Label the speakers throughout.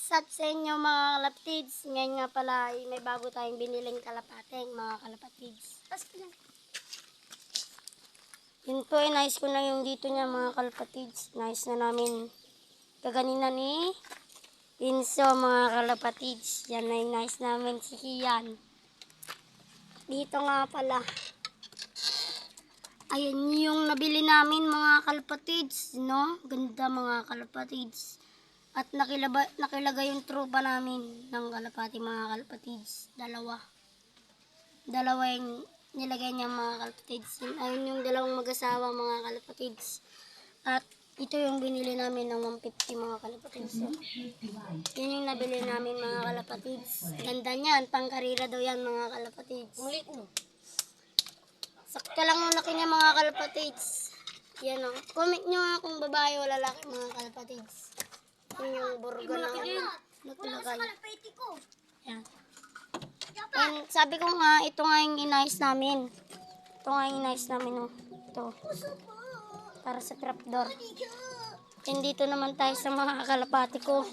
Speaker 1: What's up sa inyo mga kalapatids? Ngayon nga pala ay may bago tayong biniling kalapateng mga kalapatids. Yun po ay nais ko na yung dito niya mga kalapatids. Nais na namin kaganina ni Pinso mga kalapatids. Yan ay nais namin si Kian. Dito nga pala. Ayan yung nabili namin mga kalapatids, no? Ganda mga kalapatids. At nakilagay yung tropa namin ng kalapati mga kalapatids. Dalawa yung nilagay niya mga kalapatids. Ayun yung dalawang mag-asawa mga kalapatids. At ito yung binili namin ng 150 mga kalapatids. So, yun yung nabili namin mga kalapatids. Ganda niyan, pangkarira daw yan mga kalapatids.
Speaker 2: Ulit no?
Speaker 1: Sakto lang ang laki niya mga kalapatids. Yan o. Comment nyo nga kung babae o lalaki mga kalapatids. Yun yung burga na nakalagay. Yan. And sabi ko nga, ito nga yung inayos namin. Ito nga yung inayos namin. Oh. Ito. Para sa trapdoor. And dito naman tayo sa mga kalapati ko.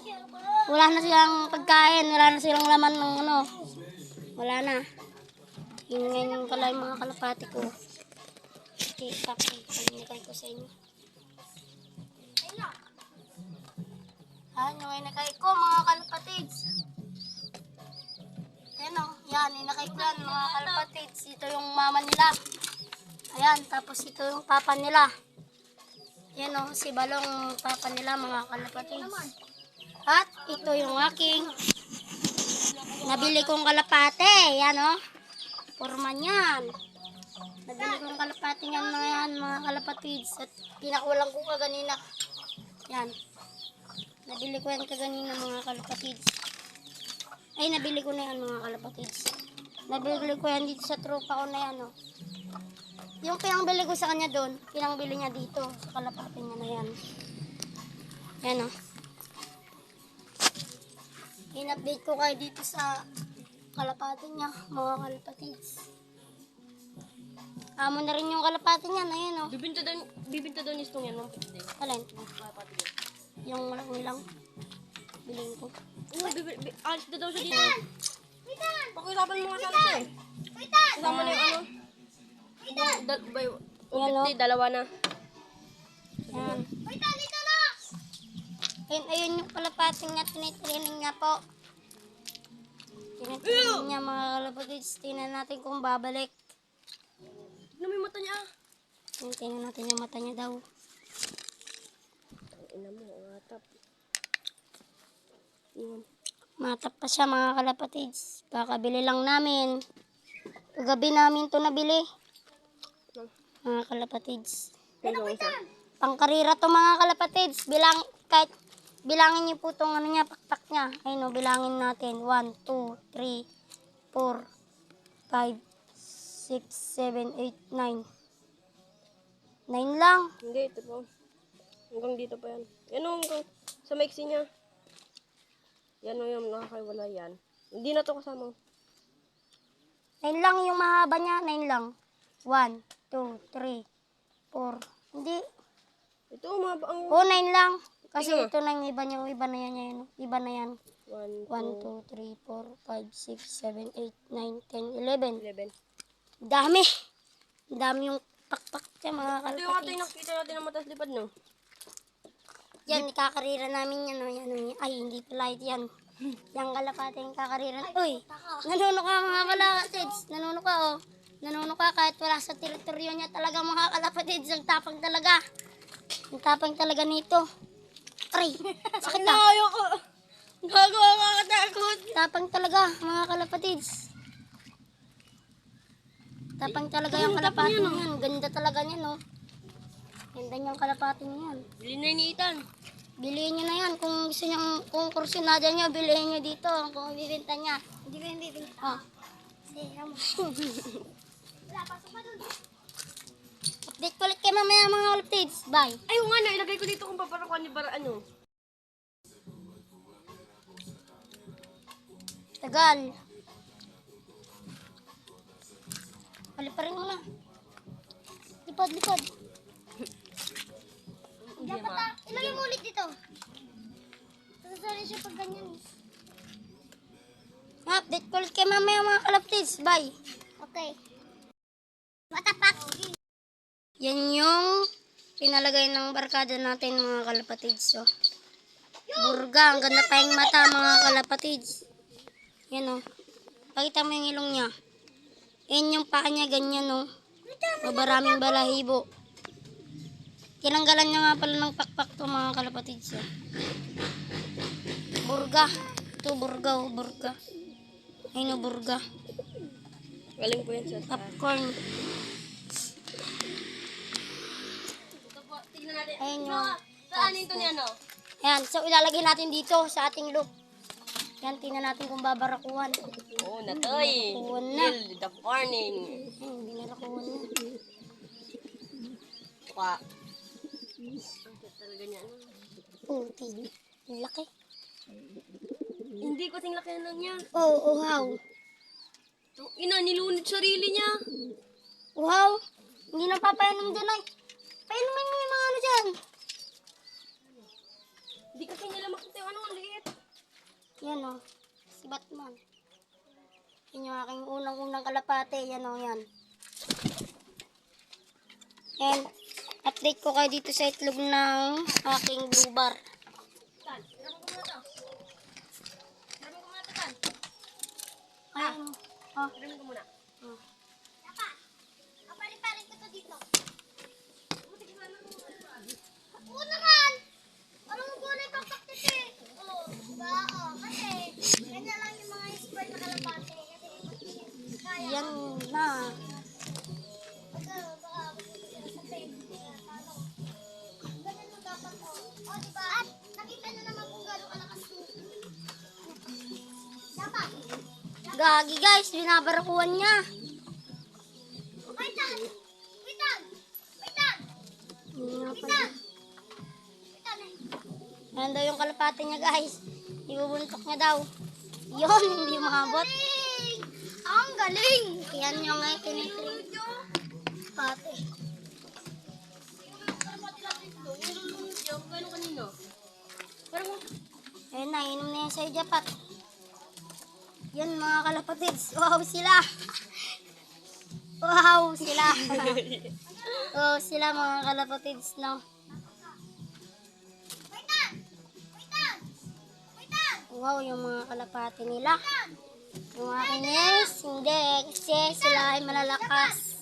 Speaker 1: Wala na silang pagkain. Wala na silang laman ng ano. Wala na. Yun nga yung pala yung mga kalapati ko. Okay, tapos palinigay ko sa inyo. Yung inakay ko mga kalapatids. Ayan o, yan, inakay ko yan mga kalapatids. Ito yung mama nila. Ayan, tapos ito yung papa nila. Ayan o, si Balong papa nila mga kalapatids. At ito yung aking nabili kong kalapate. Ayan o, forma niyan. Nabili kong kalapate niyan mga kalapatids. At pinakulang ko kaganina. Yan. Nabili ko yan kaganina mga kalapatids. Ay, nabili ko na yan mga kalapatids. Nabili ko yan dito sa tropa ko na yan, oh. Yung pinangbili ko sa kanya doon, pinangbili niya dito sa kalapati niya na yan. Yan, oh. In-update ko kayo dito sa kalapati niya, mga kalapatids. Amo na rin yung kalapati niya, ayan, oh.
Speaker 2: Bibinta daw ni Stong yan, 150.
Speaker 1: Alin? Yung walang ilang. Bilhin ko.
Speaker 2: Alis na daw siya dito. Pakilaban mo nga sana siya eh. Kasama na yung ano. Dalawa na.
Speaker 1: Yan. Ayun yung kalapating niya, tinitraining niya po. Tinitraining niya mga kalapatids. Tingnan natin kung babalik.
Speaker 2: Tignan mo yung mata niya.
Speaker 1: Tingnan natin yung mata niya daw.
Speaker 2: Ina mo, matap.
Speaker 1: Matap pa siya mga kalapatids. Kakabili lang namin. Kagabi namin to nabili. Mga kalapatids. Pangkarira to mga kalapatids. Kahit bilangin niyo po itong ano niya, pakpak niya. Ayun o, bilangin natin. 1, 2, 3, 4, 5, 6, 7, 8, 9. 9 lang.
Speaker 2: Hindi, ito po. Hanggang dito pa yan. Yan o, hanggang sa maiksi niya. Yan o yung nakakaiwala yan. Hindi na to kasama.
Speaker 1: 9 lang yung mahaba niya. 9 lang. 1, 2, 3, 4. Hindi.
Speaker 2: Ito, mahaba ang...
Speaker 1: Oo, 9 lang. Kasi
Speaker 2: Tingnan mo.
Speaker 1: ito na yung iba niya. Iba na yan. Iba na yan.
Speaker 2: 1,
Speaker 1: 1, 2, 3, 4, 5, 6, 7, 8, 9, 10, 11.
Speaker 2: 11.
Speaker 1: Dami. Dami yung pakpak siya mga
Speaker 2: Ito yung ating
Speaker 1: kalapatids.
Speaker 2: nakita natin ng matas lipad, no?
Speaker 1: Yan, ikakarira namin yan. Yan. Ay, hindi pala ito yan. Yung kalapati yung kakarira. Uy, nanuno ka mga kalapatids. Nanuno ka, oh. Nanuno ka kahit wala sa teritoryo niya talaga mga kalapatids. Ang tapang talaga. Ang tapang talaga nito. Aray, sakit na.
Speaker 2: Ayoko. Gago, makakatakot.
Speaker 1: Tapang talaga mga kalapatids. Tapang talaga yung kalapati niyan. Ganda talaga niyan, oh. Ganda niyang kalapati niyan.
Speaker 2: Bilhin na ni Ethan.
Speaker 1: Bilihin nyo na yan. Kung gusto nyo, kung kursunada nyo, bilihin nyo dito. Kung ibibenta niya. Hindi ko yung bibenta. Oh. Update ko ulit kayo mamaya mga kalapatids. Bye.
Speaker 2: Ay, yung ano, ilagay ko dito kung paparokan ni Bara, ano.
Speaker 1: Tagal. Paliparin mo na. Lipad. Dapat ilagay mo ulit dito. rin siya pag ganyan. Update ko ulit kay mamaya mga kalapatids. Bye. Okay. Watapak. Yan yung pinalagay ng barkada natin mga kalapatids. So, burga. Ang ganda pa yung mata mga kalapatids. Yan o. Pakita mo yung ilong niya. Yan yung paa niya ganyan o. Mabaraming balahibo. Tinanggalan niya nga pala ng pakpak to mga kalapatids. So. Burga. Ito burga o burga. Ayun o burga.
Speaker 2: Galing po yan sa
Speaker 1: Popcorn.
Speaker 2: Ito po, tignan natin.
Speaker 1: Ayun yung
Speaker 2: Saan ito niya, no?
Speaker 1: Ayan, so ilalagay natin dito sa ating loop. Yan, tingnan natin kung babarakuhan.
Speaker 2: Oo, natoy.
Speaker 1: Barakuhan na.
Speaker 2: Till the morning.
Speaker 1: Ayun, binarakuhan na.
Speaker 2: Pa. Talaga niya, ano?
Speaker 1: Puti. Ang laki.
Speaker 2: Hindi ko laki na lang yan.
Speaker 1: Oh, wow.
Speaker 2: Ina, nilunod sarili niya.
Speaker 1: Wow. Hindi na papainom dyan ay. Painumin mo yung mga ano dyan.
Speaker 2: Hindi kasi nila makita yung ano, ang liit.
Speaker 1: Yan o. Si Batman. Yan yung aking unang-unang kalapate. Yan o, yan. And, update ko kayo dito sa itlog ng aking blue bar.
Speaker 2: Tan, grabe ko muna to. Grabe ko muna to, Tan.
Speaker 1: Ayun. Oh.
Speaker 2: Grabe ko muna.
Speaker 1: Papa, papaliparin ko to dito. Oo naman! Parang gulay pakpak dito eh. Oo, diba? Oo, kasi ganyan lang yung mga expert na kalapate. Kasi kaya. Yan na. Ganyan mo dapat to. O, diba? At nakita nyo naman kung gano'ng kalakas to. Dapat. Gagi guys, binabarakuhan niya. Wait lang! Wait lang! Wait lang! Wait lang! Ayan daw yung kalapate niya guys. Ibubuntok niya daw. Yun, hindi mahabot. Ang galing! Yan yung nga tinitrain. Pate.
Speaker 2: Gano'n kanino? Parang,
Speaker 1: Ayun na, inom na yan sa'yo, Japat. Yan mga kalapatids. Wow sila! Wow sila! Wow sila mga kalapatids, no? Wow, yung mga kalapati nila. Yung akin yes, hindi. Kasi sila ay malalakas.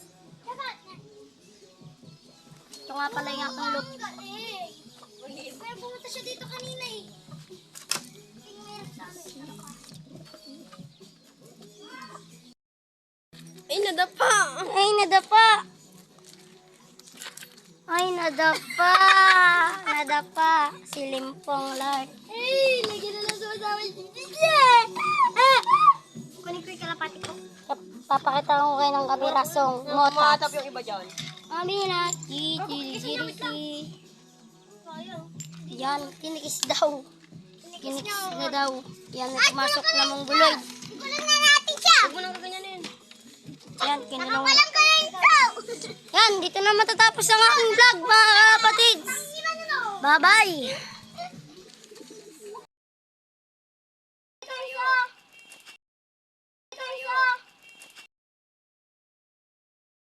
Speaker 1: Ito nga pala yung aking loop. Pero pumunta siya dito kanina eh.
Speaker 2: ay, nadapa.
Speaker 1: Ay, nadapa! Ay, nadapa! Nadapa! Si Limpong Lord. Ay, lagi na lang sumasama si Tija! Kunin ko yung kalapati ko. Papakita ko kayo ng kabirasong motas.
Speaker 2: Matap yung iba dyan.
Speaker 1: Amina, yan, kinikis daw. Kinikis na daw. Yan, pumasok na mong buloy.
Speaker 2: Kulang na natin siya. Huwag mo nang gaganyanin.
Speaker 1: Yan, kinulong. Yan, dito na matatapos ang aking vlog, mga kapatid. Bye-bye!